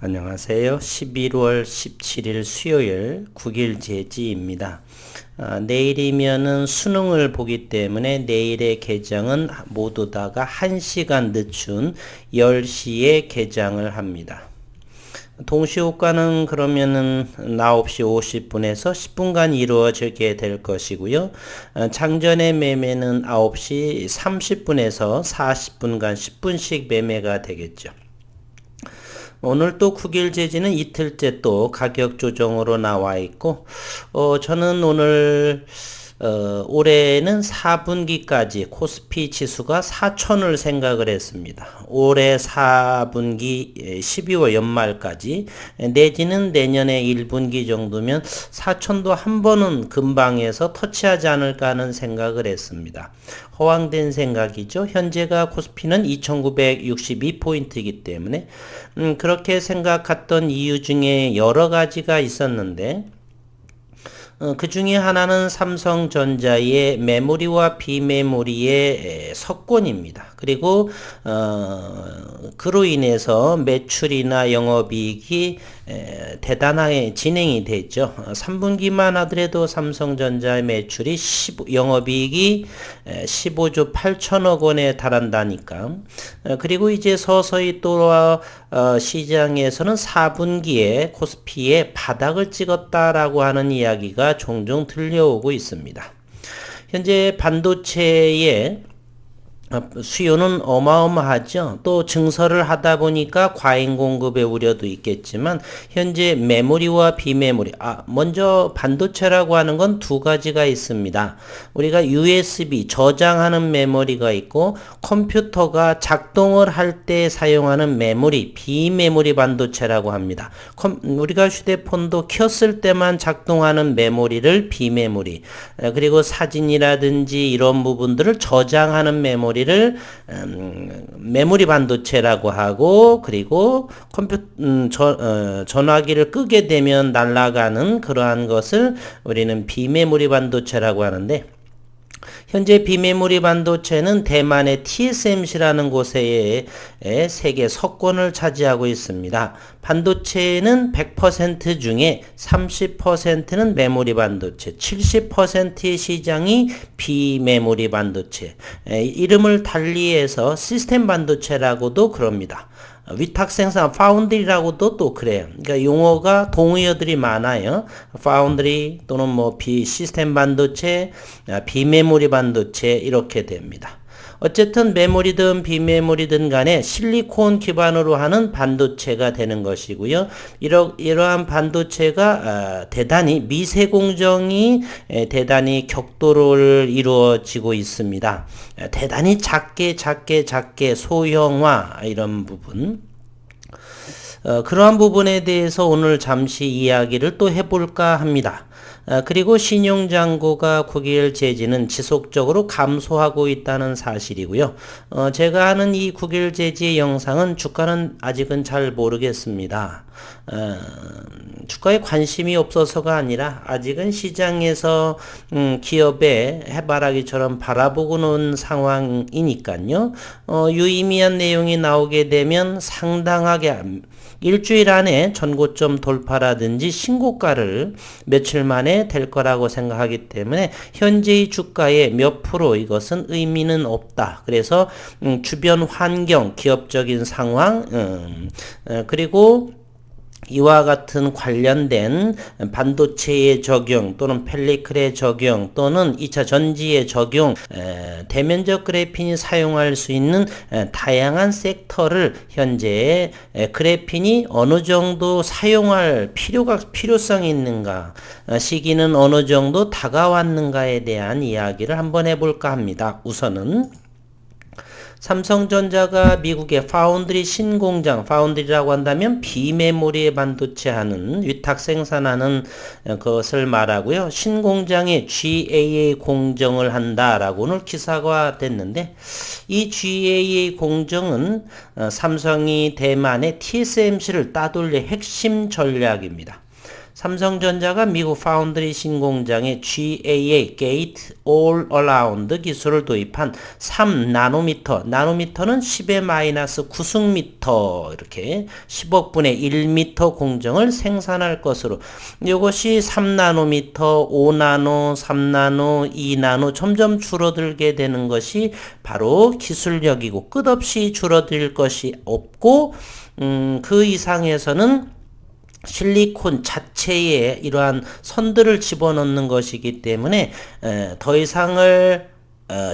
안녕하세요. 11월 17일 수요일 9일 제지입니다. 내일이면은 수능을 보기 때문에 내일의 개장은 모두 다가 1시간 늦춘 10시에 개장을 합니다. 동시효과는 그러면은 9시 50분에서 10분간 이루어지게 될 것이고요. 장전의 매매는 9시 30분에서 40분간 10분씩 매매가 되겠죠. 오늘 또 9일 제지는 이틀째 또 가격 조정으로 나와 있고, 저는 오늘, 올해는 4분기까지 코스피 지수가 4천을 생각을 했습니다. 올해 4분기 12월 연말까지 내지는 내년에 1분기 정도면 4천도 한 번은 근방에서 터치하지 않을까 하는 생각을 했습니다. 허황된 생각이죠. 현재가 코스피는 2962포인트이기 때문에 그렇게 생각했던 이유 중에 여러 가지가 있었는데 그 중에 하나는 삼성전자의 메모리와 비메모리의 석권입니다. 그리고 그로 인해서 매출이나 영업이익이 대단하게 진행이 됐죠. 3분기만 하더라도 삼성전자의 매출이 영업이익이 15조 8천억 원에 달한다니까. 그리고 이제 서서히 또 시장에서는 4분기에 코스피에 바닥을 찍었다라고 하는 이야기가 종종 들려오고 있습니다. 현재 반도체의 수요는 어마어마하죠. 또 증설을 하다 보니까 과잉 공급의 우려도 있겠지만 현재 메모리와 비메모리, 먼저 반도체라고 하는 건 두 가지가 있습니다. 우리가 USB 저장하는 메모리가 있고 컴퓨터가 작동을 할 때 사용하는 메모리, 비메모리 반도체라고 합니다. 우리가 휴대폰도 켰을 때만 작동하는 메모리를 비메모리, 그리고 사진이라든지 이런 부분들을 저장하는 메모리 를 메모리 반도체라고 하고, 그리고 전화기를 끄게 되면 날아가는 그러한 것을 우리는 비메모리 반도체라고 하는데, 현재 비메모리 반도체는 대만의 TSMC라는 곳에 세계 석권을 차지하고 있습니다. 반도체는 100% 중에 30%는 메모리 반도체, 70%의 시장이 비메모리 반도체, 이름을 달리해서 시스템 반도체라고도 그럽니다. 위탁 생산 파운드리라고도 또 그래요. 그러니까 용어가 동의어들이 많아요. 파운드리 또는 시스템 반도체, 비메모리 반도체 이렇게 됩니다. 어쨌든 메모리든 비메모리든 간에 실리콘 기반으로 하는 반도체가 되는 것이고요. 이러한 반도체가 대단히 미세 공정이 대단히 격도를 이루어지고 있습니다. 대단히 작게 소형화 이런 부분. 그러한 부분에 대해서 오늘 잠시 이야기를 또 해볼까 합니다. 그리고 신용잔고가 9일 제지는 지속적으로 감소하고 있다는 사실이고요. 제가 하는 이 9일 제지의 영상은 주가는 아직은 잘 모르겠습니다. 주가에 관심이 없어서가 아니라 아직은 시장에서 기업의 해바라기처럼 바라보고 있는 상황이니까요. 유의미한 내용이 나오게 되면 상당하게 일주일 안에 전고점 돌파라든지 신고가를 며칠 만에 될 거라고 생각하기 때문에 현재의 주가에 몇 프로 이것은 의미는 없다. 그래서 주변 환경, 기업적인 상황, 그리고 이와 같은 관련된 반도체의 적용 또는 펠리클의 적용 또는 2차 전지의 적용, 대면적 그래핀이 사용할 수 있는 다양한 섹터를 현재 그래핀이 어느 정도 사용할 필요성이 있는가, 시기는 어느 정도 다가왔는가에 대한 이야기를 한번 해볼까 합니다. 우선은 삼성전자가 미국의 파운드리 신공장, 파운드리라고 한다면 비메모리에 반도체 하는 위탁 생산하는 것을 말하고요. 신공장에 GAA 공정을 한다라고 오늘 기사가 됐는데, 이 GAA 공정은 삼성이 대만의 TSMC를 따돌릴 핵심 전략입니다. 삼성전자가 미국 파운드리 신공장에 GAA Gate All Around 기술을 도입한 3나노미터, 나노미터는 10의 마이너스 9승미터 이렇게 10억분의 1미터 공정을 생산할 것으로, 이것이 3나노미터, 5나노, 3나노, 2나노 점점 줄어들게 되는 것이 바로 기술력이고, 끝없이 줄어들 것이 없고 그 이상에서는 실리콘 자체에 이러한 선들을 집어넣는 것이기 때문에 더 이상을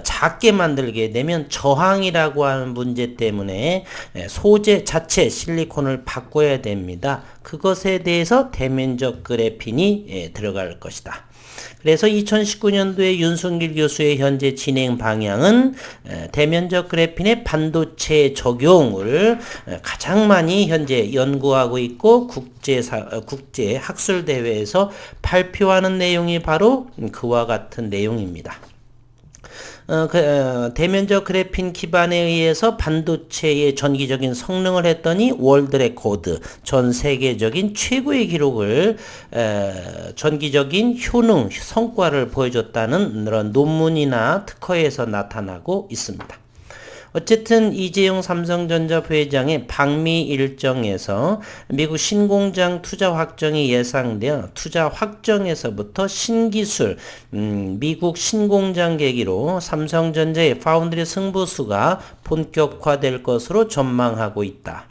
작게 만들게 되면 저항이라고 하는 문제 때문에 소재 자체 실리콘을 바꿔야 됩니다. 그것에 대해서 대면적 그래핀이 들어갈 것이다. 그래서 2019년도에 윤순길 교수의 현재 진행 방향은 대면적 그래핀의 반도체 적용을 가장 많이 현재 연구하고 있고, 국제 학술 대회에서 발표하는 내용이 바로 그와 같은 내용입니다. 대면적 그래핀 기반에 의해서 반도체의 전기적인 성능을 했더니 월드 레코드, 전 세계적인 최고의 기록을 전기적인 효능, 성과를 보여줬다는 그런 논문이나 특허에서 나타나고 있습니다. 어쨌든 이재용 삼성전자 부회장의 방미 일정에서 미국 신공장 투자 확정이 예상되어, 투자 확정에서부터 신기술, 미국 신공장 계기로 삼성전자의 파운드리 승부수가 본격화될 것으로 전망하고 있다.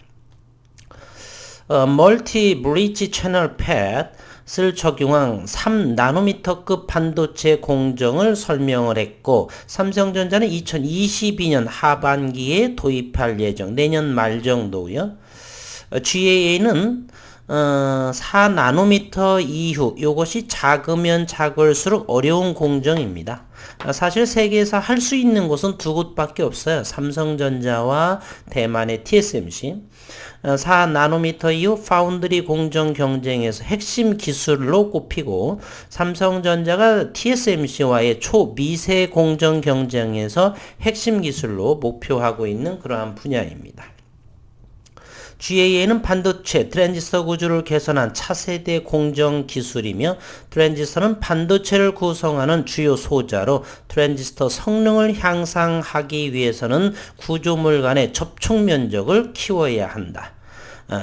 멀티 브릿지 채널 팻을 적용한 3나노미터급 반도체 공정을 설명을 했고, 삼성전자는 2022년 하반기에 도입할 예정, 내년 말 정도고요. GAA는 4나노미터 이후, 이것이 작으면 작을수록 어려운 공정입니다. 사실 세계에서 할 수 있는 곳은 두 곳밖에 없어요. 삼성전자와 대만의 TSMC. 4나노미터 이후 파운드리 공정 경쟁에서 핵심 기술로 꼽히고, 삼성전자가 TSMC와의 초미세 공정 경쟁에서 핵심 기술로 목표하고 있는 그러한 분야입니다. GAA는 반도체 트랜지스터 구조를 개선한 차세대 공정 기술이며, 트랜지스터는 반도체를 구성하는 주요 소자로 트랜지스터 성능을 향상하기 위해서는 구조물 간의 접촉 면적을 키워야 한다.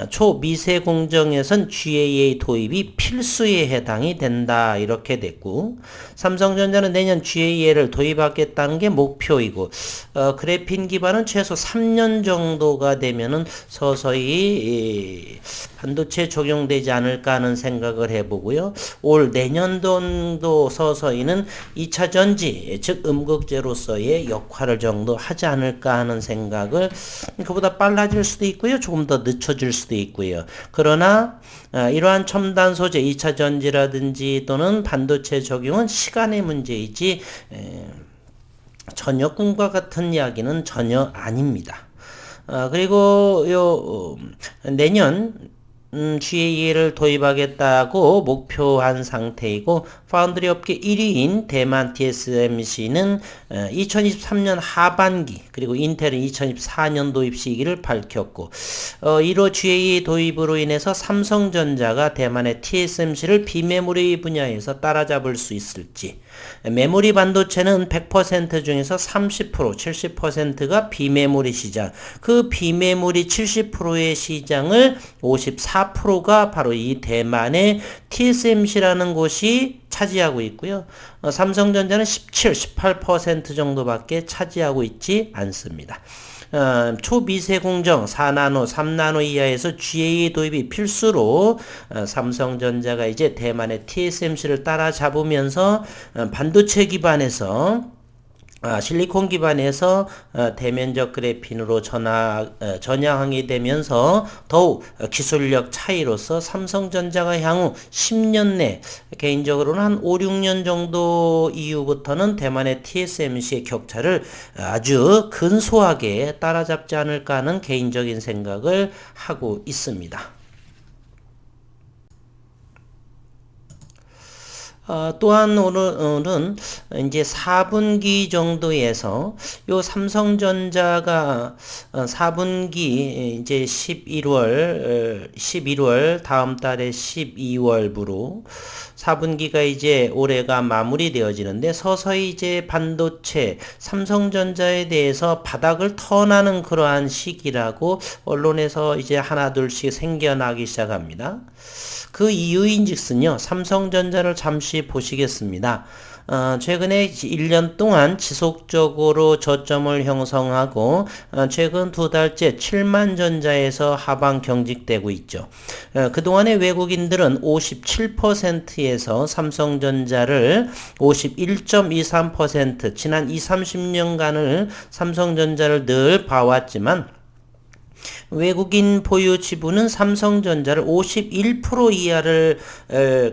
초미세 공정에선 GAA 도입이 필수에 해당이 된다, 이렇게 됐고, 삼성전자는 내년 GAA를 도입하겠다는 게 목표이고, 그래핀 기반은 최소 3년 정도가 되면은 서서히 반도체에 적용되지 않을까 하는 생각을 해보고요. 올 내년 정도 서서히는 2차 전지, 즉 음극재로서의 역할을 정도 하지 않을까 하는 생각을, 그보다 빨라질 수도 있고요, 조금 더 늦춰질 수도 있고요. 그러나 이러한 첨단 소재 2차 전지라든지 또는 반도체 적용은 시간의 문제이지 전혀 꿈과 같은 이야기는 전혀 아닙니다. 그리고 내년 GAA를 도입하겠다고 목표한 상태이고, 파운드리 업계 1위인 대만 TSMC는 2023년 하반기, 그리고 인텔은 2024년 도입 시기를 밝혔고, 1호 GAA 도입으로 인해서 삼성전자가 대만의 TSMC를 비메모리 분야에서 따라잡을 수 있을지, 메모리 반도체는 100% 중에서 30%, 70%가 비메모리 시장, 그 비메모리 70%의 시장을 54%가 바로 이 대만의 TSMC라는 곳이 차지하고 있고요. 삼성전자는 17, 18% 정도밖에 차지하고 있지 않습니다. 초미세 공정 4나노, 3나노 이하에서 GAA 도입이 필수로 삼성전자가 이제 대만의 TSMC를 따라잡으면서 반도체 기반에서 실리콘 기반에서 대면적 그래핀으로 전향하게 되면서 더욱 기술력 차이로서 삼성전자가 향후 10년 내, 개인적으로는 한 5, 6년 정도 이후부터는 대만의 TSMC의 격차를 아주 근소하게 따라잡지 않을까 하는 개인적인 생각을 하고 있습니다. 또한 오늘은 이제 4분기 정도에서 요 삼성전자가 4분기 이제 11월 다음 달에 12월부로 4분기가 이제 올해가 마무리되어지는데 서서히 이제 반도체 삼성전자에 대해서 바닥을 턴하는 그러한 시기라고 언론에서 이제 하나둘씩 생겨나기 시작합니다. 그 이유인즉슨요, 삼성전자를 잠시 보시겠습니다. 최근에 1년 동안 지속적으로 저점을 형성하고 최근 두 달째 7만 전자에서 하방 경직되고 있죠. 그동안에 외국인들은 57%에서 삼성전자를 51.23% 지난 2, 30년간을 삼성전자를 늘 봐왔지만 외국인 보유 지분은 삼성전자를 51% 이하를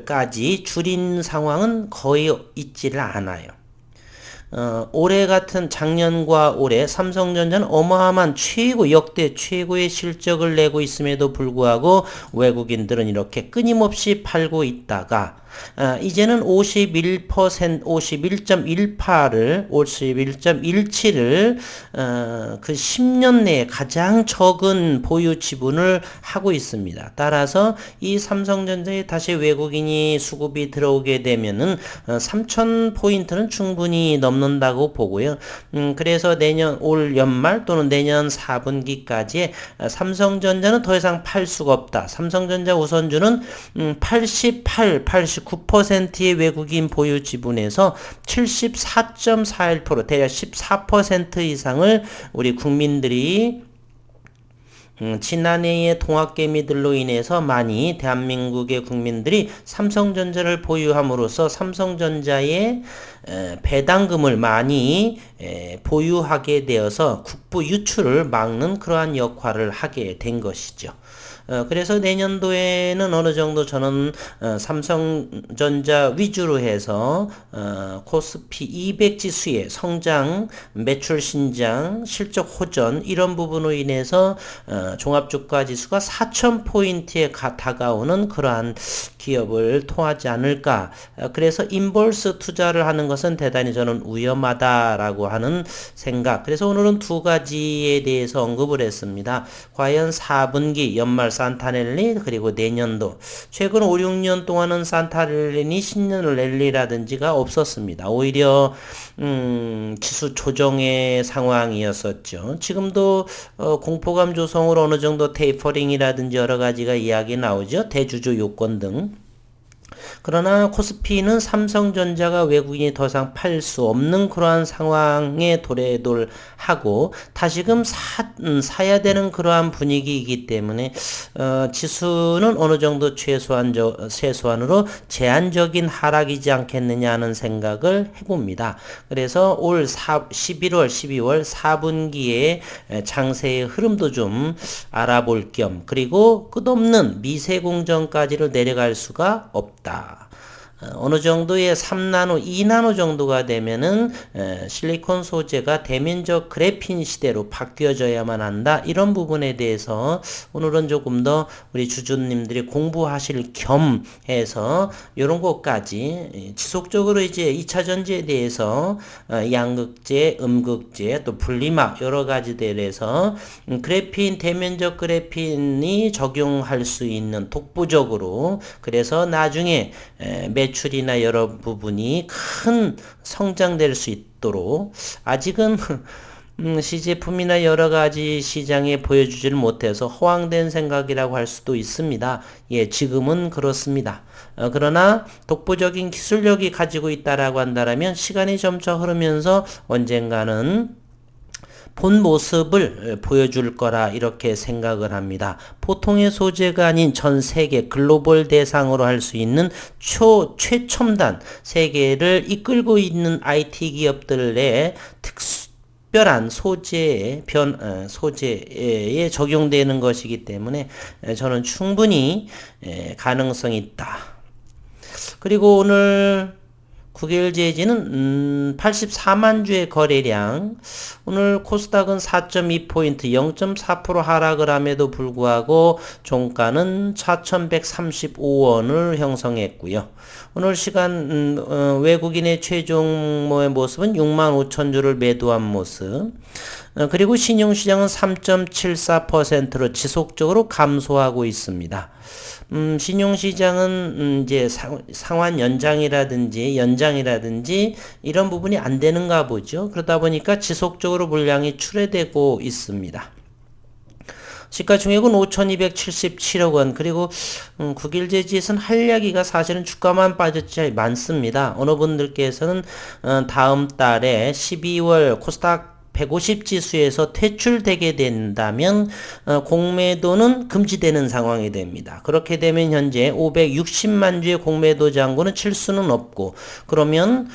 까지 줄인 상황은 거의 있지를 않아요. 올해 같은 작년과 올해 삼성전자는 어마어마한 역대 최고의 실적을 내고 있음에도 불구하고 외국인들은 이렇게 끊임없이 팔고 있다가 이제는 51.17을 그 10년 내에 가장 적은 보유 지분을 하고 있습니다. 따라서 이 삼성전자에 다시 외국인이 수급이 들어오게 되면은 3,000포인트는 충분히 넘는다고 보고요. 그래서 올 연말 또는 내년 4분기까지 삼성전자는 더 이상 팔 수가 없다. 삼성전자 우선주는 89%의 외국인 보유 지분에서 74.41% 대략 14% 이상을 우리 국민들이 지난해의 통합개미들로 인해서 많이 대한민국의 국민들이 삼성전자를 보유함으로써 삼성전자의 배당금을 많이 보유하게 되어서 국부 유출을 막는 그러한 역할을 하게 된 것이죠. 그래서 내년도에는 어느 정도 저는 삼성전자 위주로 해서 코스피 200 지수의 성장, 매출 신장, 실적 호전 이런 부분으로 인해서 종합주가 지수가 4,000포인트에 다가오는 그러한 기업을 통하지 않을까. 그래서 인버스 투자를 하는 것은 대단히 저는 위험하다라고 하는 생각. 그래서 오늘은 두 가지에 대해서 언급을 했습니다. 과연 4분기 연말 산타랠리 그리고 내년도 최근 5, 6년 동안은 산타랠리니 신년 랠리라든지가 없었습니다. 오히려 지수 조정의 상황이었었죠. 지금도 공포감 조성으로 어느 정도 테이퍼링이라든지 여러 가지가 이야기 나오죠. 대주주 요건 등. 그러나 코스피는 삼성전자가 외국인이 더 이상 팔 수 없는 그러한 상황에 도래돌하고 다시금 사야 되는 그러한 분위기이기 때문에 지수는 어느 정도 최소한으로 제한적인 하락이지 않겠느냐 하는 생각을 해봅니다. 그래서 올 11월, 12월 4분기의 장세의 흐름도 좀 알아볼 겸 그리고 끝없는 미세공정까지를 내려갈 수가 없다. 어느 정도의 3나노, 2나노 정도가 되면은 실리콘 소재가 대면적 그래핀 시대로 바뀌어져야만 한다. 이런 부분에 대해서 오늘은 조금 더 우리 주주님들이 공부하실 겸 해서 이런 것까지 지속적으로 이제 2차 전지에 대해서 양극재, 음극재, 또 분리막 여러 가지들에 대해서 그래핀, 대면적 그래핀이 적용할 수 있는 독보적으로 그래서 나중에 매출이나 여러 부분이 큰 성장될 수 있도록 아직은 시제품이나 여러 가지 시장에 보여주지를 못해서 허황된 생각이라고 할 수도 있습니다. 예, 지금은 그렇습니다. 그러나 독보적인 기술력이 가지고 있다라고 한다면 시간이 점차 흐르면서 언젠가는 본 모습을 보여줄 거라 이렇게 생각을 합니다. 보통의 소재가 아닌 전 세계 글로벌 대상으로 할 수 있는 최첨단 세계를 이끌고 있는 IT 기업들의 특별한 소재에 적용되는 것이기 때문에 저는 충분히 가능성이 있다. 그리고 오늘 국일 제지는 84만 주의 거래량. 오늘 코스닥은 4.2포인트 0.4% 하락을 함에도 불구하고 종가는 4,135원을 형성했고요. 오늘 시간 외국인의 최종모의 모습은 6만 5천 주를 매도한 모습. 그리고 신용시장은 3.74%로 지속적으로 감소하고 있습니다. 신용시장은 이제 상환 연장이라든지 이런 부분이 안 되는가 보죠. 그러다 보니까 지속적으로 물량이 출회되고 있습니다. 시가총액은 5,277억 원. 그리고 국일제지에서는 할 이야기가 사실은 주가만 빠졌지 많습니다. 어느 분들께서는 다음 달에 12월 코스닥 150 지수에서 퇴출되게 된다면 공매도는 금지되는 상황이 됩니다. 그렇게 되면 현재 560만 주의 공매도 잔고는 칠 수는 없고, 그러면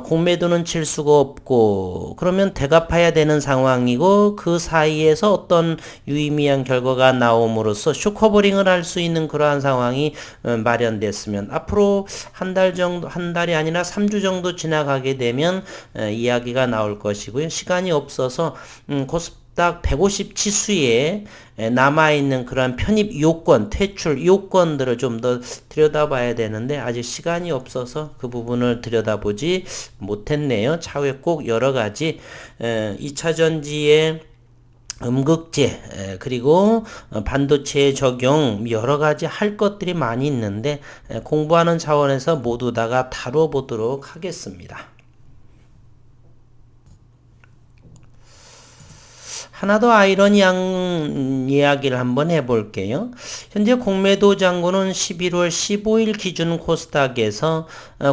공매도는 칠 수가 없고, 그러면 대갚아야 되는 상황이고, 그 사이에서 어떤 유의미한 결과가 나옴으로써 쇼커버링을 할 수 있는 그러한 상황이 마련됐으면, 앞으로 한 달이 아니라 3주 정도 지나가게 되면 이야기가 나올 것이고요. 시간이 없어서 코스닥 150 지수에 남아있는 그런 편입 요건, 퇴출 요건들을 좀 더 들여다봐야 되는데 아직 시간이 없어서 그 부분을 들여다보지 못했네요. 차후에 꼭 여러 가지 2차 전지의 음극재 그리고 반도체 적용 여러 가지 할 것들이 많이 있는데 공부하는 차원에서 모두 다가 다뤄보도록 하겠습니다. 하나 더 아이러니한 이야기를 한번 해볼게요. 현재 공매도 잔고는 11월 15일 기준 코스닥에서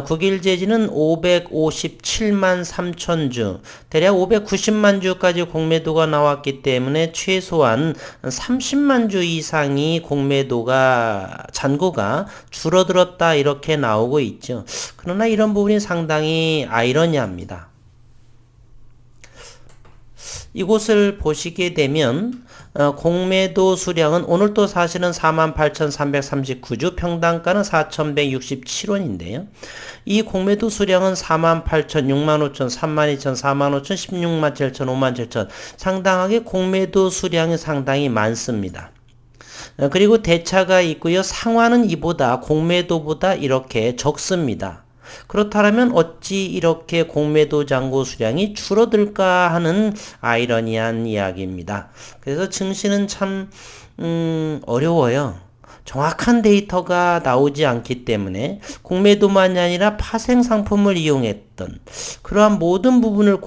국일제지는 557만 3천 주, 대략 590만 주까지 공매도가 나왔기 때문에 최소한 30만 주 이상이 공매도가 잔고가 줄어들었다 이렇게 나오고 있죠. 그러나 이런 부분이 상당히 아이러니합니다. 이곳을 보시게 되면 공매도 수량은 오늘 또 사실은 48,339주, 평단가는 4,167원인데요. 이 공매도 수량은 48,000, 65,000, 32,000, 45,000, 16만 7천, 5만 7천 상당하게 공매도 수량이 상당히 많습니다. 그리고 대차가 있고요. 상환은 이보다 공매도보다 이렇게 적습니다. 그렇다면 어찌 이렇게 공매도 잔고 수량이 줄어들까 하는 아이러니한 이야기입니다. 그래서 증시는 참 어려워요. 정확한 데이터가 나오지 않기 때문에 공매도만이 아니라 파생 상품을 이용했던 그러한 모든 부분을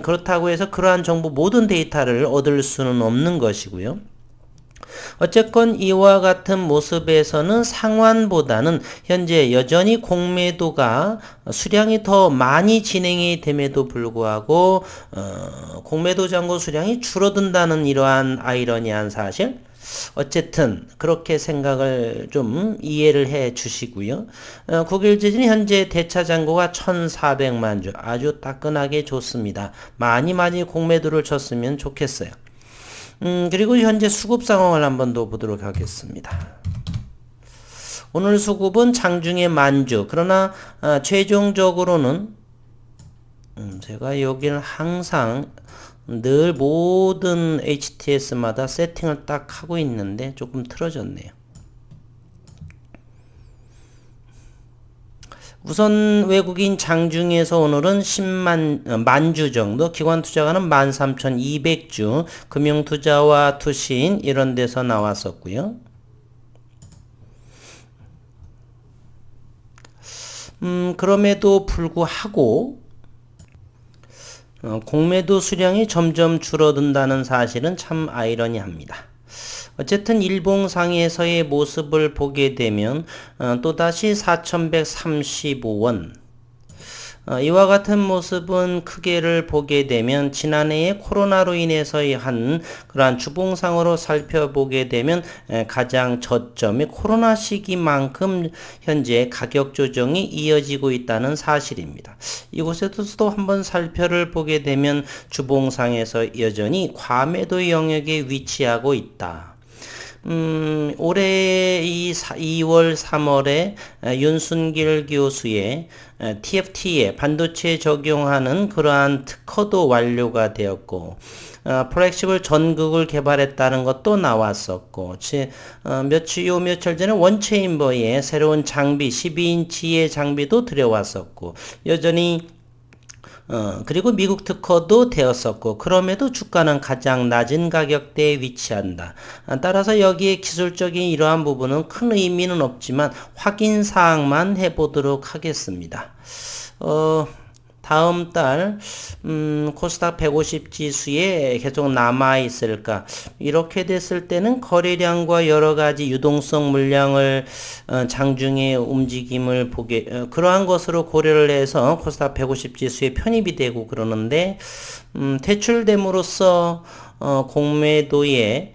그렇다고 해서 그러한 정보 모든 데이터를 얻을 수는 없는 것이고요. 어쨌건 이와 같은 모습에서는 상환보다는 현재 여전히 공매도가 수량이 더 많이 진행이 됨에도 불구하고 공매도 잔고 수량이 줄어든다는 이러한 아이러니한 사실, 어쨌든 그렇게 생각을 좀 이해를 해 주시고요. 국일제지는 현재 대차 잔고가 1,400만 주, 아주 따끈하게 좋습니다. 많이 공매도를 쳤으면 좋겠어요. 그리고 현재 수급 상황을 한번 더 보도록 하겠습니다. 오늘 수급은 장중에 만주, 그러나 최종적으로는 제가 여기는 항상 늘 모든 HTS마다 세팅을 딱 하고 있는데 조금 틀어졌네요. 우선 외국인 장중에서 오늘은 10만주 정도, 기관 투자가는 13,200주, 금융투자와 투신 이런 데서 나왔었고요. 그럼에도 불구하고 공매도 수량이 점점 줄어든다는 사실은 참 아이러니합니다. 어쨌든 일봉상에서의 모습을 보게 되면 또다시 4,135원, 이와 같은 모습은 크게를 보게 되면 지난해에 코로나로 인해서의 한 그러한 주봉상으로 살펴보게 되면 가장 저점이 코로나 시기만큼 현재 가격 조정이 이어지고 있다는 사실입니다. 이곳에서도 한번 살펴를 보게 되면 주봉상에서 여전히 과매도 영역에 위치하고 있다. 올해 2월, 3월에 윤순길 교수의 TFT에 반도체에 적용하는 그러한 특허도 완료가 되었고, 플렉시블 전극을 개발했다는 것도 나왔었고, 며칠 전에 원체인버에 새로운 장비, 12인치의 장비도 들여왔었고, 여전히 그리고 미국 특허도 되었었고, 그럼에도 주가는 가장 낮은 가격대에 위치한다. 따라서 여기에 기술적인 이러한 부분은 큰 의미는 없지만 확인 사항만 해보도록 하겠습니다. 다음 달 코스닥 150 지수에 계속 남아 있을까? 이렇게 됐을 때는 거래량과 여러 가지 유동성 물량을 장중에 움직임을 그러한 것으로 고려를 해서 코스닥 150 지수에 편입이 되고 그러는데, 퇴출됨으로써 공매도의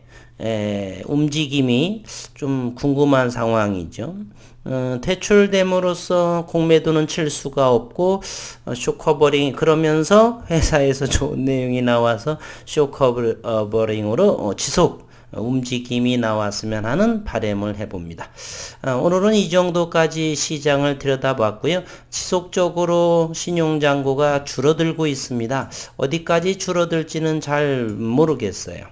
움직임이 좀 궁금한 상황이죠. 퇴출됨으로써 공매도는 칠 수가 없고, 쇼커버링, 그러면서 회사에서 좋은 내용이 나와서 쇼커버링으로 지속 움직임이 나왔으면 하는 바람을 해봅니다. 오늘은 이 정도까지 시장을 들여다봤고요. 지속적으로 신용잔고가 줄어들고 있습니다. 어디까지 줄어들지는 잘 모르겠어요.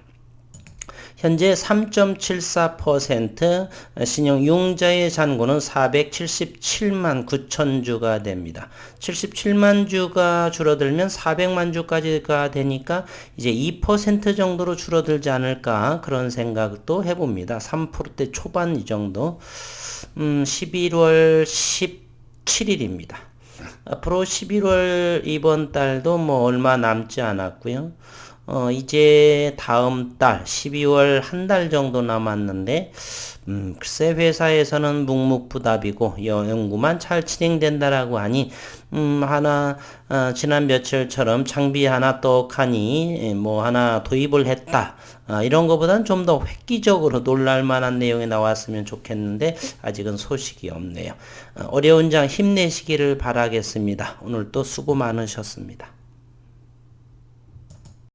현재 3.74% 신용 융자의 잔고는 477만 9천 주가 됩니다. 77만 주가 줄어들면 400만 주까지가 되니까 이제 2% 정도로 줄어들지 않을까, 그런 생각도 해봅니다. 3%대 초반 이 정도. 11월 17일입니다. 앞으로 11월 이번 달도 뭐 얼마 남지 않았고요. 이제 다음 달 12월 한 달 정도 남았는데, 글쎄 회사에서는 묵묵부답이고 연구만 잘 진행된다라고 하니, 지난 며칠처럼 장비 하나 떡하니 뭐 하나 도입을 했다, 이런 것보다는 좀 더 획기적으로 놀랄 만한 내용이 나왔으면 좋겠는데 아직은 소식이 없네요. 어려운 장 힘내시기를 바라겠습니다. 오늘 또 수고 많으셨습니다.